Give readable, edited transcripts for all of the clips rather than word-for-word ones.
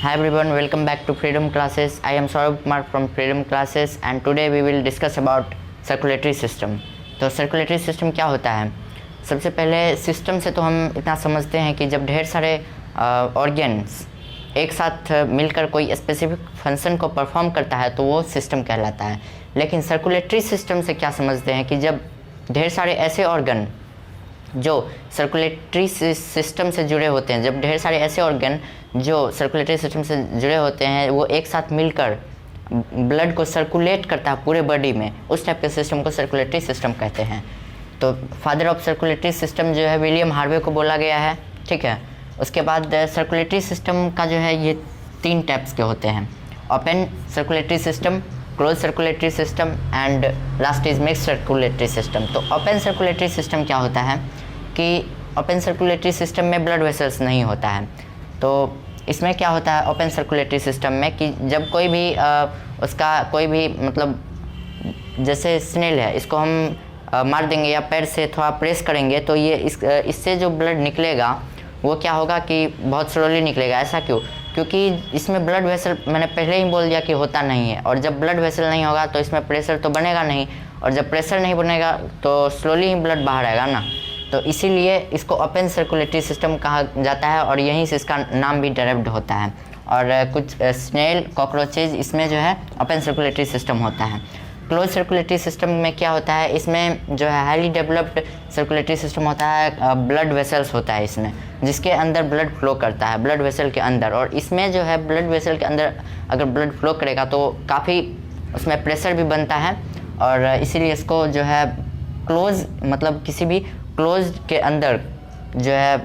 Hi everyone, welcome back to Freedom Classes. I am Saurabh Kumar from Freedom Classes and today we will discuss about circulatory system. तो circulatory system क्या होता है? सबसे पहले system से तो हम इतना समझते हैं कि जब ढेर सारे ऑर्गन्स एक साथ मिलकर कोई स्पेसिफिक फंक्शन को परफॉर्म करता है तो वो सिस्टम कहलाता है। लेकिन सर्कुलेटरी सिस्टम से क्या समझते हैं कि जब ढेर सारे ऐसे ऑर्गन जो सर्कुलेटरी सिस्टम से जुड़े होते हैं, जब ढेर सारे ऐसे ऑर्गन जो सर्कुलेटरी सिस्टम से जुड़े होते हैं वो एक साथ मिलकर ब्लड को सर्कुलेट करता है पूरे बॉडी में, उस टाइप के सिस्टम को सर्कुलेटरी सिस्टम कहते हैं। तो फादर ऑफ सर्कुलेटरी सिस्टम जो है विलियम हार्वे को बोला गया है, ठीक है। उसके बाद सर्कुलेटरी सिस्टम का जो है ये 3 टाइप्स के होते हैं, open circulatory system, close circulatory system and last is mix circulatory system. तो ओपन सर्कुलेटरी सिस्टम क्या होता है कि ओपन सर्कुलेटरी सिस्टम में ब्लड वेसल्स नहीं होता है। तो इसमें क्या होता है ओपन सर्कुलेटरी सिस्टम में कि जब कोई भी उसका कोई भी मतलब जैसे स्नेल है, इसको हम मार देंगे या पैर से थोड़ा प्रेस करेंगे तो ये इससे जो ब्लड निकलेगा वो क्या होगा कि बहुत स्लोली निकलेगा। ऐसा क्यों? क्योंकि इसमें ब्लड वेसल मैंने पहले ही बोल दिया कि होता नहीं है, और जब ब्लड वेसल नहीं होगा तो इसमें प्रेशर तो बनेगा नहीं, और जब प्रेशर नहीं बनेगा तो स्लोली ही ब्लड बाहर आएगा ना। तो इसीलिए इसको ओपन सर्कुलेटरी सिस्टम कहा जाता है और यहीं से इसका नाम भी डेराइव्ड होता है। और कुछ स्नेल, कॉकरोचेज इसमें जो है ओपन सर्कुलेटरी सिस्टम होता है। क्लोज सर्कुलेटरी सिस्टम में क्या होता है, इसमें जो है हाईली डेवलप्ड सर्कुलेटरी सिस्टम होता है, ब्लड वेसल्स होता है इसमें, जिसके अंदर ब्लड फ्लो करता है ब्लड वेसल के अंदर। और इसमें जो है ब्लड वेसल के अंदर अगर ब्लड फ्लो करेगा तो काफ़ी उसमें प्रेशर भी बनता है, और इसीलिए इसको जो है क्लोज मतलब किसी भी क्लोज के अंदर जो है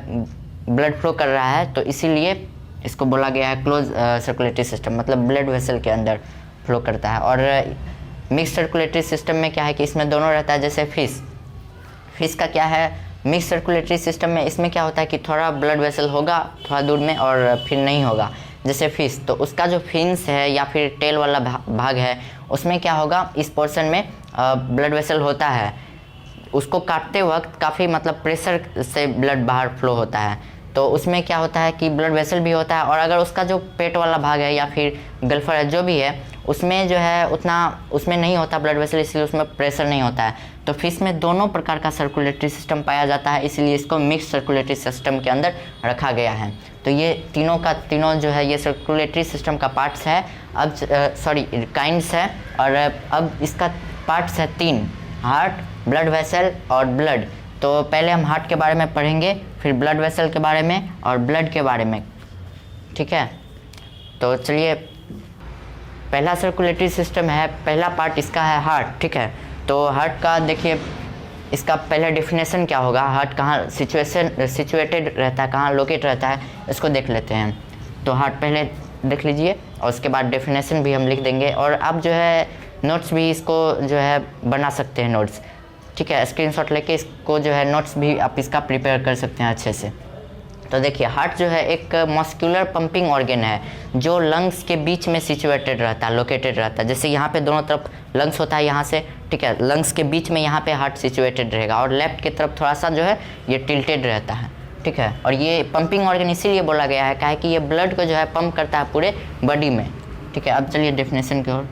ब्लड फ्लो कर रहा है तो इसीलिए इसको बोला गया है क्लोज सर्कुलेटरी सिस्टम, मतलब ब्लड वेसल के अंदर फ्लो करता है। और मिक्स सर्कुलेटरी सिस्टम में क्या है कि इसमें दोनों रहता है। जैसे फिश का क्या है, मिक्स सर्कुलेटरी सिस्टम में इसमें क्या होता है कि थोड़ा ब्लड वेसल होगा थोड़ा दूर में और फिर नहीं होगा। जैसे फिश, तो उसका जो फिन्स है या फिर टेल वाला भाग है उसमें क्या होगा, इस पोर्शन में ब्लड वेसल होता है, उसको काटते वक्त काफ़ी मतलब प्रेशर से ब्लड बाहर फ्लो होता है, तो उसमें क्या होता है कि ब्लड वेसल भी होता है। और अगर उसका जो पेट वाला भाग है या फिर गल्फर है जो भी है उसमें जो है उतना उसमें नहीं होता ब्लड वेसल, इसलिए उसमें प्रेशर नहीं होता है। तो फिश में दोनों प्रकार का सर्कुलेटरी सिस्टम पाया जाता है, इसलिए इसको मिक्स सर्कुलेटरी सिस्टम के अंदर रखा गया है। तो ये तीनों का तीनों जो है ये सर्कुलेटरी सिस्टम का पार्ट्स है, अब काइंड्स है। और अब इसका पार्ट्स है 3, हार्ट, ब्लड वेसल और ब्लड। तो पहले हम हार्ट के बारे में पढ़ेंगे, फिर ब्लड वेसल के बारे में और ब्लड के बारे में, ठीक है। तो चलिए, पहला सर्कुलेटरी सिस्टम है, पहला पार्ट इसका है हार्ट, ठीक है। तो हार्ट का देखिए, इसका पहले डेफिनेशन क्या होगा, हार्ट कहाँ सिचुएटेड रहता है, कहाँ लोकेट रहता है, इसको देख लेते हैं। तो हार्ट पहले देख लीजिए और उसके बाद डेफिनेशन भी हम लिख देंगे, और आप जो है नोट्स भी इसको जो है बना सकते हैं नोट्स, ठीक है। स्क्रीनशॉट लेके इसको जो है नोट्स भी आप इसका प्रिपेयर कर सकते हैं अच्छे से। तो देखिए, हार्ट जो है एक मस्कुलर पंपिंग ऑर्गन है जो लंग्स के बीच में सिचुएटेड रहता है, लोकेटेड रहता है। जैसे यहाँ पे दोनों तरफ लंग्स होता है यहाँ से, ठीक है, लंग्स के बीच में यहाँ पे हार्ट सिचुएटेड रहेगा, और लेफ्ट की तरफ थोड़ा सा जो है ये टिल्टेड रहता है, ठीक है। और ये पंपिंग ऑर्गन इसीलिए बोला गया है क्या है कि ये ब्लड को जो है पंप करता है पूरे बॉडी में, ठीक है। अब चलिए डेफिनेशन की ओर।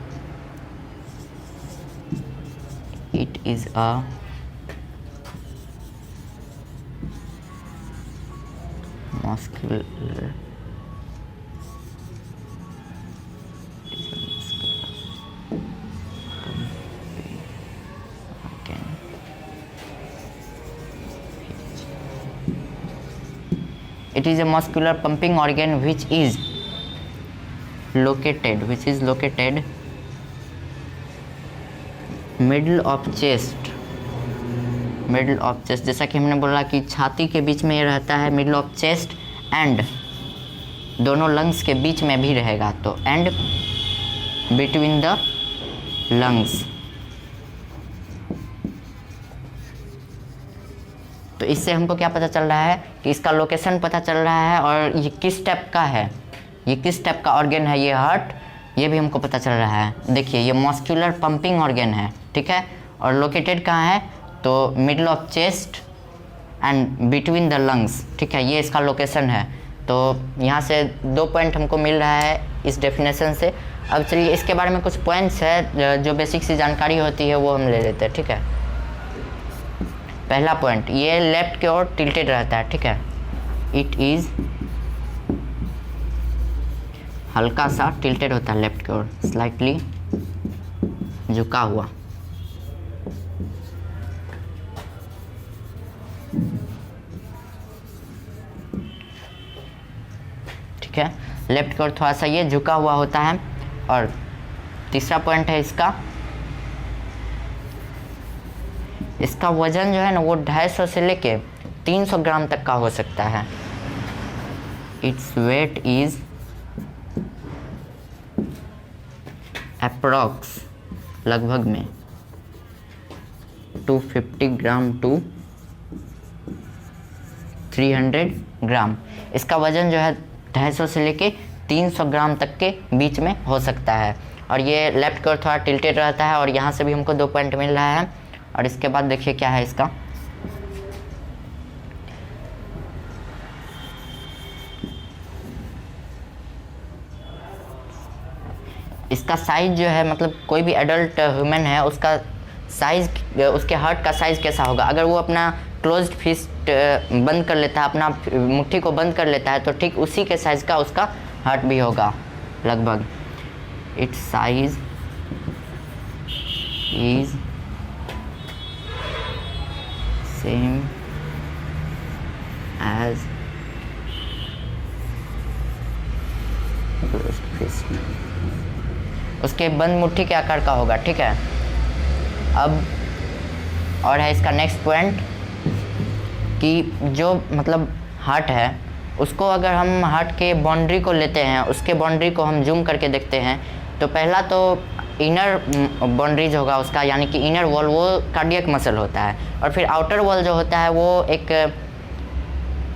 It is a muscular it is a muscular pumping organ which is located middle of chest, middle of chest. जैसा कि हमने बोला कि छाती के बीच में ये रहता है, मिडल ऑफ चेस्ट, एंड दोनों लंग्स के बीच में भी रहेगा, तो एंड बिटवीन द लंग्स। तो इससे हमको क्या पता चल रहा है कि इसका लोकेशन पता चल रहा है, और ये किस टाइप का है, ये किस टाइप का ऑर्गन है ये हार्ट, ये भी हमको पता चल रहा है। देखिए, ये मस्कुलर पंपिंग ऑर्गन है, ठीक है, और लोकेटेड कहाँ है, तो middle of chest and between the lungs, ठीक है, ये इसका लोकेशन है। तो यहाँ से 2 पॉइंट हमको मिल रहा है इस डेफिनेशन से। अब चलिए इसके बारे में कुछ पॉइंट्स है जो बेसिक सी जानकारी होती है वो हम ले लेते हैं, ठीक है। पहला पॉइंट, ये लेफ्ट की ओर टिल्टेड रहता है, ठीक है। इट इज़ हल्का सा टिल्टेड होता है लेफ्ट की ओर, स्लाइटली झुका हुआ। ठीक है, लेफ्ट की ओर थोड़ा सा ये झुका हुआ होता है। और तीसरा पॉइंट है इसका वजन जो है ना वो 250 से लेके 300 ग्राम तक का हो सकता है। इट्स वेट इज अप्रॉक्स लगभग में 250 ग्राम टू 300 ग्राम। इसका वजन जो है 250 से लेके 300 ग्राम तक के बीच में हो सकता है। और ये लेफ्ट की ओर थोड़ा टिल्टेड रहता है और यहाँ से भी हमको 2 पॉइंट मिल रहा है। और इसके बाद देखिए क्या है इसका साइज जो है, मतलब कोई भी एडल्ट ह्यूमन है उसका साइज, उसके हार्ट का साइज कैसा होगा। अगर वो अपना क्लोज्ड फिस्ट बंद कर लेता है, अपना मुट्ठी को बंद कर लेता है, तो ठीक उसी के साइज का उसका हार्ट भी होगा लगभग। Its size is same as closed fist, उसके बंद मुट्ठी के आकार का होगा, ठीक है। अब और है इसका नेक्स्ट पॉइंट कि जो मतलब हार्ट है उसको अगर हम हार्ट के बाउंड्री को लेते हैं, उसके बाउंड्री को हम जूम करके देखते हैं, तो पहला तो इनर बाउंड्रीज होगा उसका, यानी कि इनर वॉल वो कार्डियक मसल होता है। और फिर आउटर वॉल जो होता है वो एक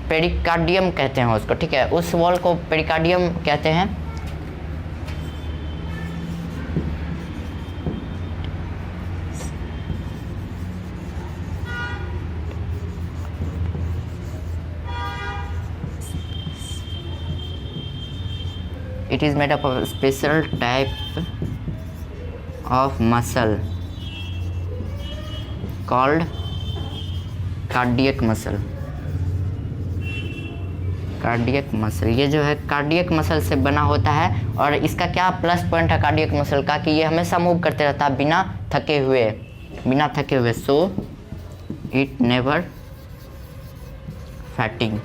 पेरिकार्डियम कहते हैं उसको, ठीक है। उस वॉल को पेरिकार्डियम कहते हैं। It is made up of a special type of muscle called cardiac muscle. Cardiac muscle, ये जो है कार्डियक मसल से बना होता है। और इसका क्या प्लस पॉइंट है कार्डियक मसल का कि ये हमेशा मूव करते रहता है बिना थके हुए। So it never fatiguing.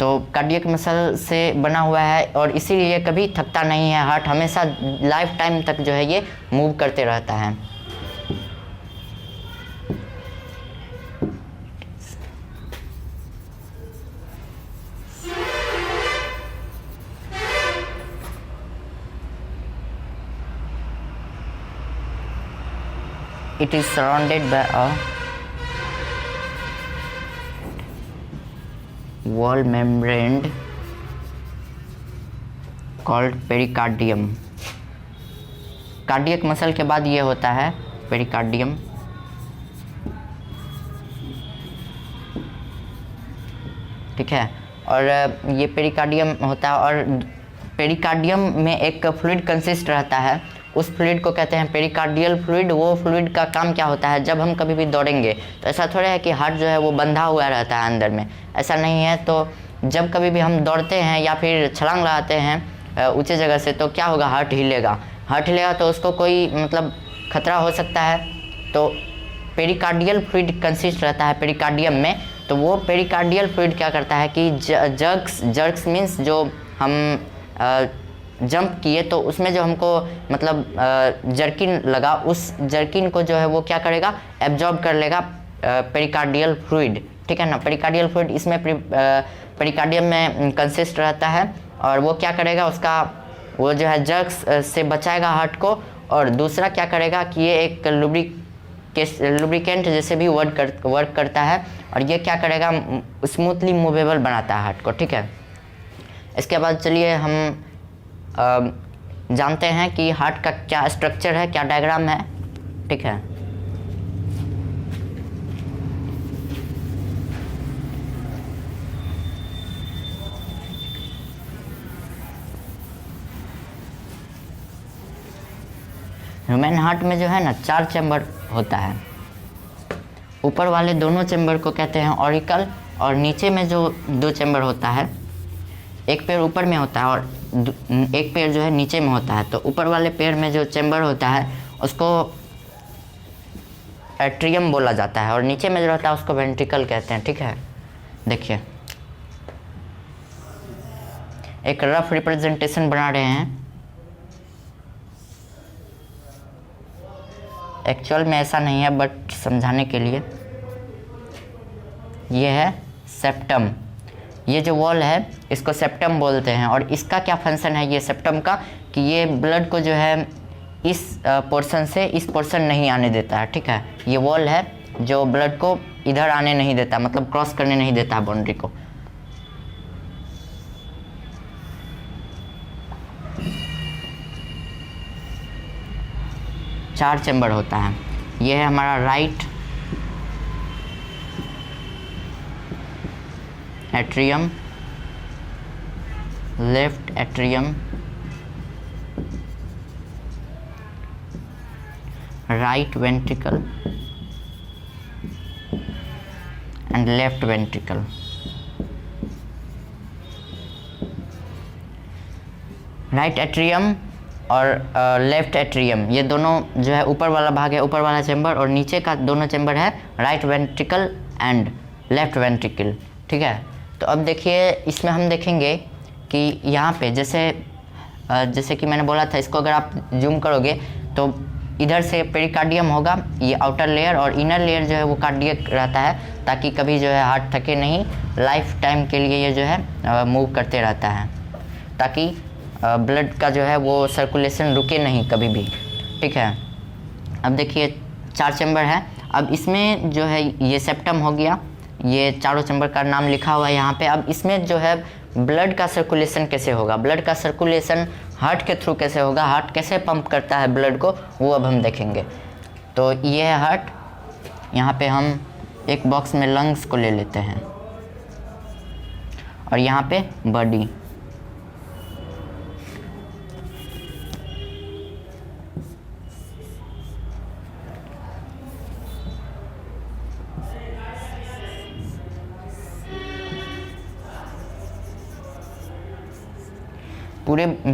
तो कार्डियक मसल से बना हुआ है और इसीलिए कभी थकता नहीं है। हार्ट हमेशा लाइफ टाइम तक जो है ये मूव करते रहता है। It is surrounded by a wall membrane called pericardium. Cardiac muscle के बाद ये होता है पेरिकार्डियम। ठीक है, और ये पेरिकार्डियम होता है और पेरिकार्डियम में एक फ्लूइड कंसिस्ट रहता है। उस फ्लूइड को कहते हैं पेरिकार्डियल फ्लूइड। वो फ्लूइड का काम क्या होता है, जब हम कभी भी दौड़ेंगे तो ऐसा थोड़ा है कि हार्ट जो है वो बंधा हुआ रहता है अंदर में, ऐसा नहीं है। तो जब कभी भी हम दौड़ते हैं या फिर छलांग लगाते हैं ऊंचे जगह से, तो क्या होगा, हार्ट हिलेगा तो उसको कोई मतलब खतरा हो सकता है। तो पेरिकार्डियल फ्लूइड कंसिस्ट रहता है पेरिकार्डियम में। तो वो पेरिकार्डियल फ्लूइड क्या करता है कि जर्क्स मीन्स जो हम जंप किए तो उसमें जो हमको मतलब जर्किन लगा, उस जर्किन को जो है वो क्या करेगा, एब्जॉर्ब कर लेगा पेरिकार्डियल फ्लूइड। ठीक है ना, पेरिकार्डियल फ्लूइड इसमें पेरिकार्डियम में कंसिस्ट रहता है और वो क्या करेगा, उसका वो जो है जर्क्स से बचाएगा हार्ट को। और दूसरा क्या करेगा कि ये एक लुब्रिकेंट जैसे भी वर्क करता है और ये क्या करेगा, स्मूथली मूवेबल बनाता है हार्ट को। ठीक है, इसके बाद चलिए हम जानते हैं कि हार्ट का क्या स्ट्रक्चर है, क्या डायग्राम है। ठीक है, ह्यूमन हार्ट में जो है ना 4 चैम्बर होता है। ऊपर वाले दोनों चैम्बर को कहते हैं ऑरिकल, और नीचे में जो 2 चैम्बर होता है, एक पैर ऊपर में होता है और एक पैर जो है नीचे में होता है। तो ऊपर वाले पैर में जो चैम्बर होता है उसको एट्रियम बोला जाता है, और नीचे में जो रहता है उसको वेंट्रिकल कहते हैं। ठीक है, देखिए एक रफ रिप्रेजेंटेशन बना रहे हैं। एक्चुअल में ऐसा नहीं है, बट समझाने के लिए ये है सेप्टम। ये जो वॉल है इसको सेप्टम बोलते हैं, और इसका क्या फंक्शन है ये सेप्टम का, कि ये ब्लड को जो है इस पोर्शन से इस पोर्शन नहीं आने देता है। ठीक है, ये वॉल है जो ब्लड को इधर आने नहीं देता, मतलब क्रॉस करने नहीं देता बाउंड्री को। चार चैम्बर होता है। ये है हमारा right atrium, left atrium, right ventricle and left ventricle. Right atrium और लेफ्ट एट्रियम, ये दोनों जो है ऊपर वाला भाग है, ऊपर वाला चैम्बर, और नीचे का दोनों चैम्बर है right ventricle and left ventricle. ठीक है, तो अब देखिए इसमें हम देखेंगे कि यहाँ पे जैसे कि मैंने बोला था, इसको अगर आप जूम करोगे तो इधर से पेरिकार्डियम होगा, ये आउटर लेयर, और इनर लेयर जो है वो कार्डियक रहता है, ताकि कभी जो है हार्ट थके नहीं, लाइफ टाइम के लिए ये जो है मूव करते रहता है, ताकि ब्लड का जो है वो सर्कुलेशन रुके नहीं कभी भी। ठीक है, अब देखिए 4 चैम्बर है। अब इसमें जो है ये सेप्टम हो गया, ये चारों चैम्बर का नाम लिखा हुआ है यहाँ पे। अब इसमें जो है ब्लड का सर्कुलेशन कैसे होगा, ब्लड का सर्कुलेशन हार्ट के थ्रू कैसे होगा, हार्ट कैसे पंप करता है ब्लड को, वो अब हम देखेंगे। तो ये है हार्ट, यहाँ पे हम एक बॉक्स में लंग्स को ले लेते हैं, और यहाँ पे बॉडी।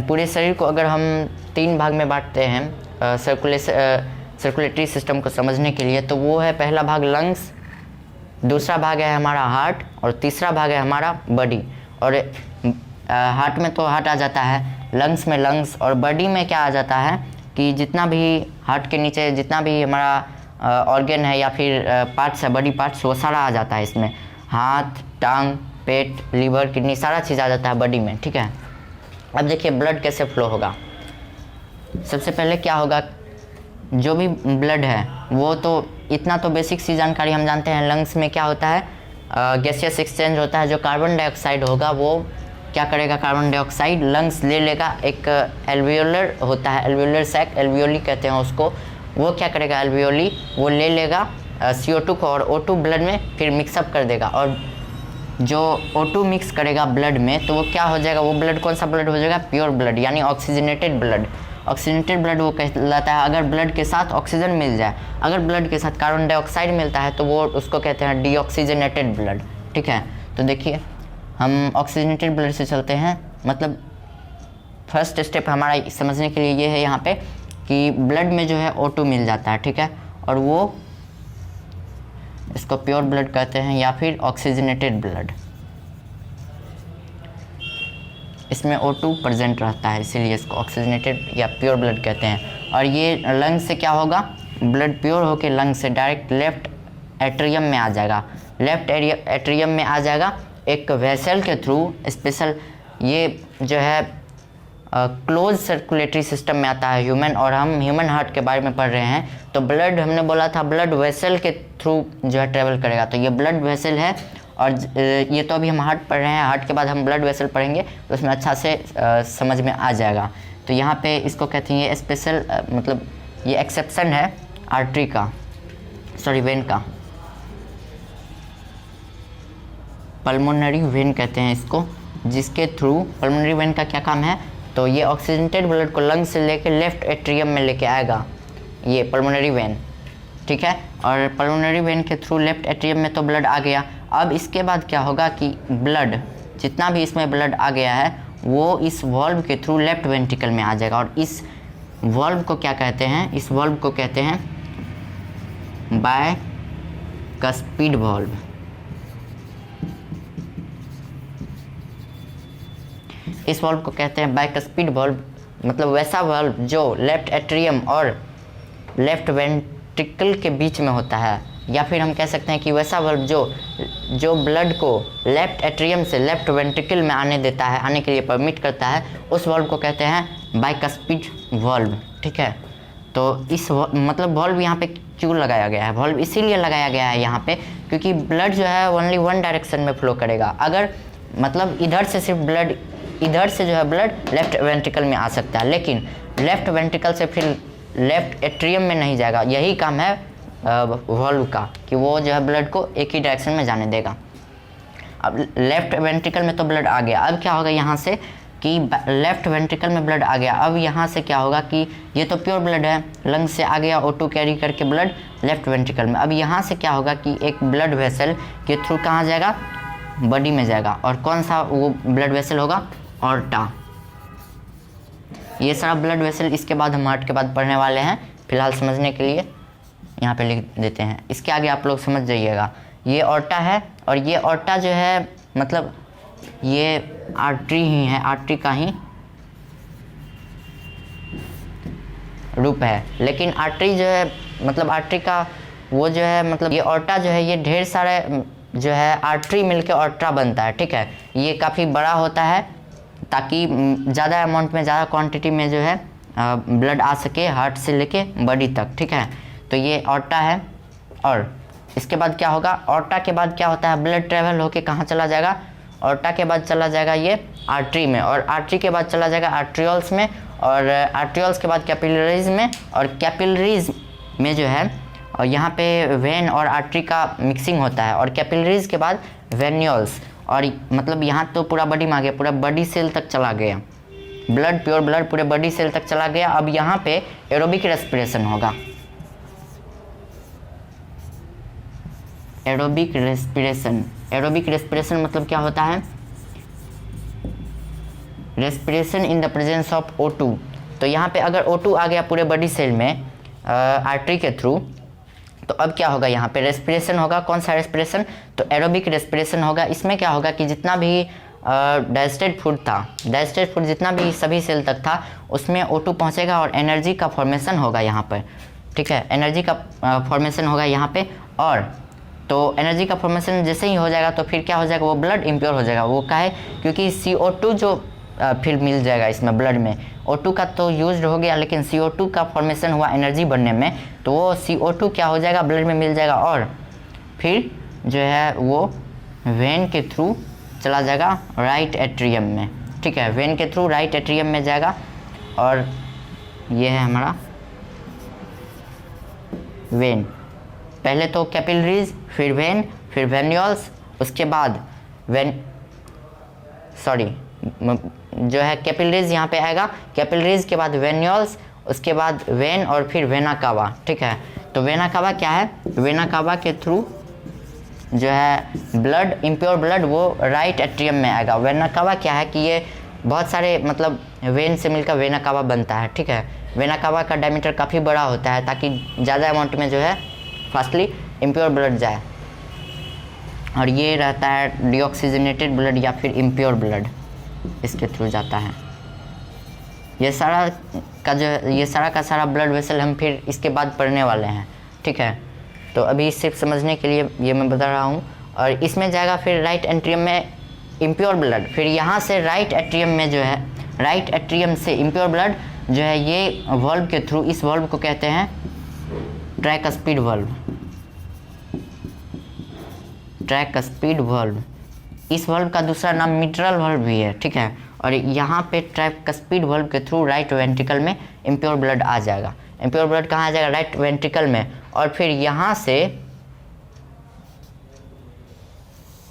पूरे शरीर को अगर हम 3 भाग में बांटते हैं सर्कुलेटरी सिस्टम को समझने के लिए, तो वो है पहला भाग लंग्स, दूसरा भाग है हमारा हार्ट, और तीसरा भाग है हमारा बॉडी। और हार्ट में तो हार्ट आ जाता है, लंग्स में लंग्स, और बॉडी में क्या आ जाता है कि जितना भी हार्ट के नीचे जितना भी हमारा ऑर्गन है या फिर पार्ट्स है, बॉडी पार्ट्स, वो सारा आ जाता है इसमें। हाथ, टांग, पेट, लीवर, किडनी, सारा चीज़ आ जाता है बॉडी में। ठीक है, अब देखिए ब्लड कैसे फ्लो होगा। सबसे पहले क्या होगा, जो भी ब्लड है वो तो इतना तो बेसिक सी जानकारी हम जानते हैं, लंग्स में क्या होता है, गैसियस एक्सचेंज होता है। जो कार्बन डाइऑक्साइड होगा वो क्या करेगा, कार्बन डाइऑक्साइड लंग्स ले लेगा, एक एल्वियोलर होता है, एल्वियोलर सैक, एल्वियोली कहते हैं उसको, वो क्या करेगा, एल्वियोली वो ले लेगा CO2 को, और O2 ब्लड में फिर मिक्सअप कर देगा। और जो O2 मिक्स करेगा ब्लड में, तो वो क्या हो जाएगा, वो ब्लड कौन सा ब्लड हो जाएगा, प्योर ब्लड, यानी ऑक्सीजनेटेड ब्लड। ऑक्सीजनेटेड ब्लड वो कहलाता है अगर ब्लड के साथ ऑक्सीजन मिल जाए। अगर ब्लड के साथ कार्बन डाइऑक्साइड मिलता है तो वो उसको कहते हैं डीऑक्सीजनेटेड ब्लड। ठीक है, तो देखिए हम ऑक्सीजनेटेड ब्लड से चलते हैं, मतलब फर्स्ट स्टेप हमारा समझने के लिए ये है यहाँ पे कि ब्लड में जो है O2 मिल जाता है। ठीक है, और वो इसको प्योर ब्लड कहते हैं या फिर ऑक्सीजनेटेड ब्लड। इसमें O2 प्रेजेंट रहता है, इसीलिए इसको ऑक्सीजनेटेड या प्योर ब्लड कहते हैं। और ये लंग से क्या होगा, ब्लड प्योर होकर लंग से डायरेक्ट लेफ्ट एट्रियम में आ जाएगा। लेफ्ट एट्रियम में आ जाएगा एक वेसल के थ्रू, स्पेशल ये जो है क्लोज सर्कुलेटरी सिस्टम में आता है ह्यूमन, और हम ह्यूमन हार्ट के बारे में पढ़ रहे हैं। तो ब्लड हमने बोला था ब्लड वेसल के थ्रू जो है ट्रेवल करेगा, तो ये ब्लड वेसल है। और ये तो अभी हम हार्ट पढ़ रहे हैं, हार्ट के बाद हम ब्लड वेसल पढ़ेंगे तो उसमें अच्छा से समझ में आ जाएगा। तो यहाँ पे इसको कहते हैं ये स्पेशल, मतलब ये एक्सेप्शन है आर्टरी का, सॉरी वेन का, पल्मोनरी वेन कहते हैं इसको, जिसके थ्रू पल्मोनरी वेन का क्या काम है, तो ये ऑक्सीजनेटेड ब्लड को लंग से लेके लेफ्ट एट्रियम में लेके आएगा, ये पल्मोनरी वेन, ठीक है। और पल्मोनरी वेन के थ्रू लेफ्ट एट्रियम में तो ब्लड आ गया। अब इसके बाद क्या होगा कि ब्लड, जितना भी इसमें ब्लड आ गया है वो इस वॉल्व के थ्रू लेफ्ट वेंट्रिकल में आ जाएगा। और इस वॉल्व को क्या कहते हैं? इस वॉल्व को कहते हैं बायकस्पिड वॉल्व। इस वॉल्व को कहते हैं बायकस्पिड वॉल्व, मतलब वैसा वॉल्व जो लेफ्ट एट्रियम और लेफ्ट वेंट्रिकल के बीच में होता है, या फिर हम कह सकते हैं कि वैसा वॉल्व जो ब्लड को लेफ्ट एट्रियम से लेफ्ट वेंट्रिकल में आने देता है, आने के लिए परमिट करता है, उस वॉल्व को कहते हैं बायकस्पिड वॉल्व, ठीक है। तो इस मतलब वॉल्व यहाँ पे क्यों लगाया गया है? वॉल्व इसीलिए लगाया गया है यहाँ पे क्योंकि ब्लड जो है ओनली वन डायरेक्शन में फ्लो करेगा। अगर मतलब इधर से सिर्फ ब्लड, इधर से जो है ब्लड लेफ्ट वेंट्रिकल में आ सकता है, लेकिन लेफ्ट वेंट्रिकल से फिर लेफ्ट एट्रियम में नहीं जाएगा। यही काम है वॉल्व का कि वो जो है ब्लड को एक ही डायरेक्शन में जाने देगा। अब लेफ्ट वेंट्रिकल में तो ब्लड आ गया, अब क्या होगा यहाँ से कि लेफ्ट वेंट्रिकल में ब्लड आ गया। अब यहाँ से क्या होगा कि ये तो प्योर ब्लड है, लंग से आ गया O2 कैरी करके ब्लड लेफ्ट वेंट्रिकल में। अब यहाँ से क्या होगा कि एक ब्लड वेसल के थ्रू कहाँ जाएगा? बॉडी में जाएगा। और कौन सा वो ब्लड वेसल होगा? ऑर्टा। ये सारा ब्लड वेसल इसके बाद हम हार्ट के बाद पढ़ने वाले हैं, फिलहाल समझने के लिए यहाँ पे लिख देते हैं। इसके आगे आप लोग समझ जाइएगा। ये ऑर्टा है और ये ऑर्टा जो है मतलब ये आर्टरी ही है, आर्टरी का ही रूप है। लेकिन आर्टरी जो है मतलब आर्टरी का वो जो है मतलब ये ऑर्टा जो है ये ढेर सारे जो है आर्टरी मिलके ऑर्टा बनता है, ठीक है। ये काफ़ी बड़ा होता है ताकि ज़्यादा अमाउंट में, ज़्यादा क्वांटिटी में जो है ब्लड आ सके हार्ट से लेके बॉडी तक, ठीक है। तो ये ऑर्टा है। और इसके बाद क्या होगा? ऑर्टा के बाद क्या होता है? ब्लड ट्रेवल होके कहाँ चला जाएगा? ऑर्टा के बाद चला जाएगा ये आर्टरी में, और आर्टरी के बाद चला जाएगा आर्ट्रियोल्स में, और आर्ट्रियोल्स के बाद कैपिलरीज में, और कैपिलरीज में जो है और यहाँ पे वेन और आर्टरी का मिक्सिंग होता है, और कैपिलरीज के बाद वेन्यूल्स। और मतलब यहाँ तो पूरा बॉडी में आ गया, पूरा बॉडी सेल तक चला गया ब्लड, प्योर ब्लड पूरे बॉडी सेल तक चला गया। अब यहाँ पे एरोबिक रेस्पिरेशन होगा। एरोबिक रेस्पिरेशन, एरोबिक रेस्पिरेशन मतलब क्या होता है? Respiration in the presence of O2। तो यहाँ पे अगर O2 आ गया पूरे बॉडी सेल में आर्टरी के थ्रू, तो अब क्या होगा? यहाँ पे रेस्पिरेशन होगा। कौन सा रेस्पिरेशन? तो एरोबिक रेस्पिरेशन होगा। इसमें क्या होगा कि जितना भी डाइजेस्टेड फूड था, डाइजेस्टेड फूड जितना भी सभी सेल तक था, उसमें O2 पहुँचेगा और एनर्जी का फॉर्मेशन होगा यहाँ पर, ठीक है। एनर्जी का फॉर्मेशन होगा यहाँ पे। और तो एनर्जी का फॉर्मेशन जैसे ही हो जाएगा तो फिर क्या हो जाएगा? वो ब्लड इम्प्योर हो जाएगा। वो काहे? क्योंकि CO2 जो फिर मिल जाएगा इसमें ब्लड में। O2 का तो यूज हो गया, लेकिन CO2 का फॉर्मेशन हुआ एनर्जी बनने में, तो वो CO2 क्या हो जाएगा? ब्लड में मिल जाएगा, और फिर जो है वो वेन के थ्रू चला जाएगा राइट एट्रियम में, ठीक है। वेन के थ्रू राइट एट्रियम में जाएगा। और ये है हमारा वेन। पहले तो कैपिलरीज, फिर वेन, फिर वेन्यूल्स, उसके बाद जो है कैपिलरीज यहाँ पे आएगा, कैपिलरीज के बाद वेन्यूल्स, उसके बाद वेन, और फिर वेना कावा, ठीक है। तो वेना कावा क्या है? वेना कावा के थ्रू जो है ब्लड, इम्प्योर ब्लड, वो राइट एट्रियम में आएगा। वेना कावा क्या है कि ये बहुत सारे मतलब वेन से मिलकर वेना कावा बनता है, ठीक है। वेना कावा का डायमीटर काफ़ी बड़ा होता है ताकि ज़्यादा अमाउंट में जो है फास्टली इम्प्योर ब्लड जाए। और ये रहता है डीऑक्सीजनेटेड ब्लड या फिर इम्प्योर ब्लड, इसके थ्रू जाता है। ये सारा का सारा ब्लड वेसल हम फिर इसके बाद पढ़ने वाले हैं, ठीक है। तो अभी सिर्फ समझने के लिए ये मैं बता रहा हूँ। और इसमें जाएगा फिर राइट एट्रियम में इम्प्योर ब्लड, फिर यहाँ से राइट एट्रियम में जो है, राइट एट्रियम से इम्प्योर ब्लड जो है ये वॉल्व के थ्रू, इस वॉल्व को कहते हैं ट्राइकस्पिड वॉल्व, ट्राइकस्पिड वॉल्व। इस वॉल्व का दूसरा नाम मिट्रल वॉल्व भी है, ठीक है। और यहाँ पे ट्राइकस्पिड वॉल्व के थ्रू राइट वेंट्रिकल में इम्प्योर ब्लड आ जाएगा। इम्प्योर ब्लड कहाँ आ जाएगा? राइट वेंट्रिकल में। और फिर यहाँ से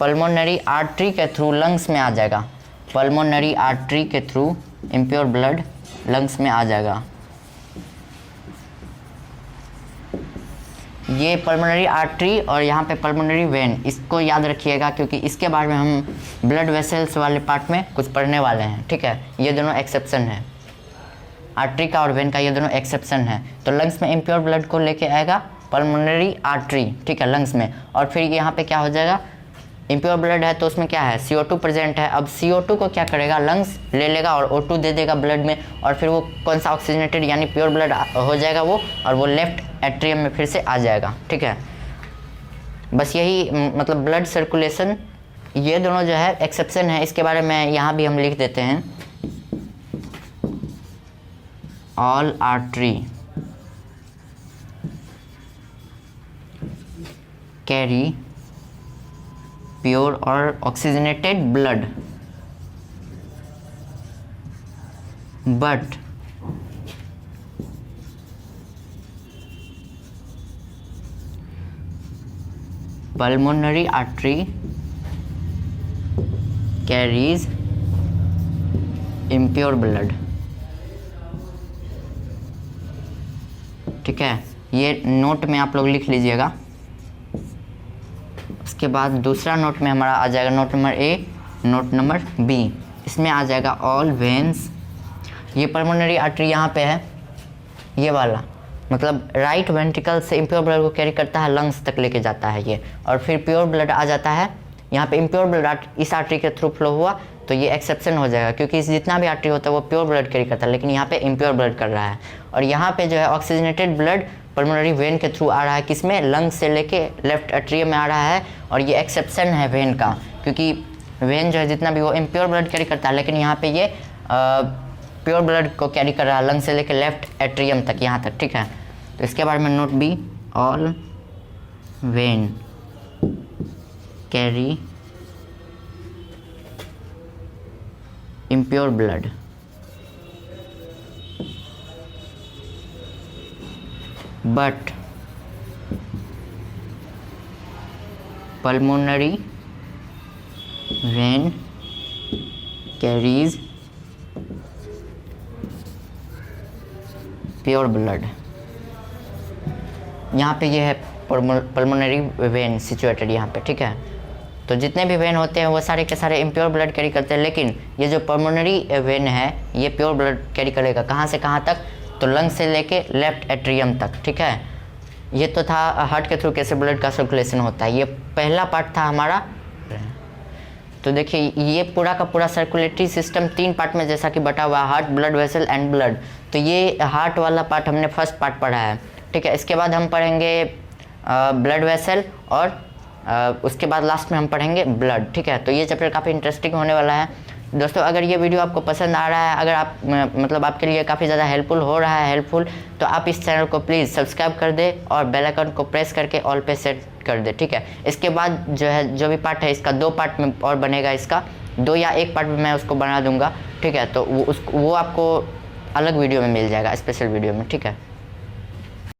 पल्मोनरी आर्टरी के थ्रू लंग्स में आ जाएगा। पल्मोनरी आर्टरी के थ्रू इम्प्योर ब्लड लंग्स में आ जाएगा। ये पल्मोनरी आर्टरी और यहाँ पे पल्मोनरी वेन, इसको याद रखिएगा क्योंकि इसके बारे में हम ब्लड वेसल्स वाले पार्ट में कुछ पढ़ने वाले हैं, ठीक है। ये दोनों एक्सेप्शन है, आर्टरी का और वेन का, ये दोनों एक्सेप्शन है। तो लंग्स में इम्प्योर ब्लड को लेके आएगा पल्मोनरी आर्टरी, ठीक है, लंग्स में। और फिर यहाँ पे क्या हो जाएगा, इम्प्योर ब्लड है तो उसमें क्या है, CO2 प्रेजेंट है। अब CO2 को क्या करेगा, लंग्स ले लेगा और O2 दे देगा ब्लड में, और फिर वो कौन सा ऑक्सीजनेटेड यानी प्योर ब्लड हो जाएगा वो, और वो लेफ्ट एट्रियम में फिर से आ जाएगा, ठीक है। बस यही मतलब ब्लड सर्कुलेशन, ये दोनों जो है एक्सेप्शन है। इसके बारे में यहाँ भी हम लिख देते हैं, ऑल आर्टरी कैरी प्योर और oxygenated blood, but pulmonary artery carries impure blood, ठीक है। ये नोट में आप लोग लिख लीजिएगा। उसके बाद दूसरा नोट में हमारा आ जाएगा note number A, note number B, इसमें आ जाएगा ऑल वेन्स। ये पल्मोनरी आर्टरी यहाँ पे है, ये वाला मतलब राइट वेंट्रिकल से इम्प्योर ब्लड को कैरी करता है, लंग्स तक लेके जाता है ये, और फिर प्योर ब्लड आ जाता है। यहाँ पे इम्प्योर ब्लड इस आर्टरी के थ्रू फ्लो हुआ तो ये एक्सेप्शन हो जाएगा, क्योंकि जितना भी आर्टरी होता है वो प्योर ब्लड कैरी करता है, लेकिन यहाँ पे इम्प्योर ब्लड कर रहा है। और यहाँ पे जो है ऑक्सीजनेटेड ब्लड पल्मोनरी वेन के थ्रू आ रहा है, किसमें, लंग्स से लेके लेफ्ट एट्रियम में आ रहा है। और ये एक्सेप्शन है वेन का, क्योंकि वेन जो है जितना भी वो इम्प्योर ब्लड कैरी करता है, लेकिन यहाँ पे ये प्योर ब्लड को कैरी कर रहा है, लंग्स से लेके लेफ्ट एट्रियम तक, यहाँ तक, ठीक है। तो इसके बारे में note B, all vein carry impure blood, but pulmonary vein carries pure blood। यहाँ पे ये है पल्मोनरी वेन सिचुएटेड यहाँ पे, ठीक है। तो जितने भी वेन होते हैं वो सारे के सारे इम्प्योर ब्लड कैरी करते हैं, लेकिन ये जो पल्मोनरी वेन है ये प्योर ब्लड कैरी करेगा। कहाँ से कहाँ तक, तो लंग से लेके लेफ्ट एट्रियम तक, ठीक है। ये तो था हार्ट के थ्रू कैसे ब्लड का सर्कुलेशन होता है, ये पहला पार्ट था हमारा। तो देखिए ये पूरा का पूरा सर्कुलेटरी सिस्टम 3 पार्ट में जैसा कि बटा हुआ है, heart, blood vessel and blood. तो ये हार्ट वाला पार्ट हमने फर्स्ट पार्ट पढ़ा है, ठीक है। इसके बाद हम पढ़ेंगे ब्लड वेसल, और उसके बाद लास्ट में हम पढ़ेंगे ब्लड, ठीक है। तो ये चैप्टर काफ़ी इंटरेस्टिंग होने वाला है दोस्तों। अगर ये वीडियो आपको पसंद आ रहा है, अगर आप मतलब आपके लिए काफ़ी ज़्यादा हेल्पफुल हो रहा है तो आप इस चैनल को प्लीज़ सब्सक्राइब कर दे और बेल आइकन को प्रेस करके ऑल पे सेट कर दे, ठीक है। इसके बाद जो है जो भी पार्ट है इसका 2 पार्ट में और बनेगा, इसका 2 या 1 पार्ट में मैं उसको बना दूंगा, ठीक है। तो वो आपको अलग वीडियो में मिल जाएगा, स्पेशल वीडियो में, ठीक है।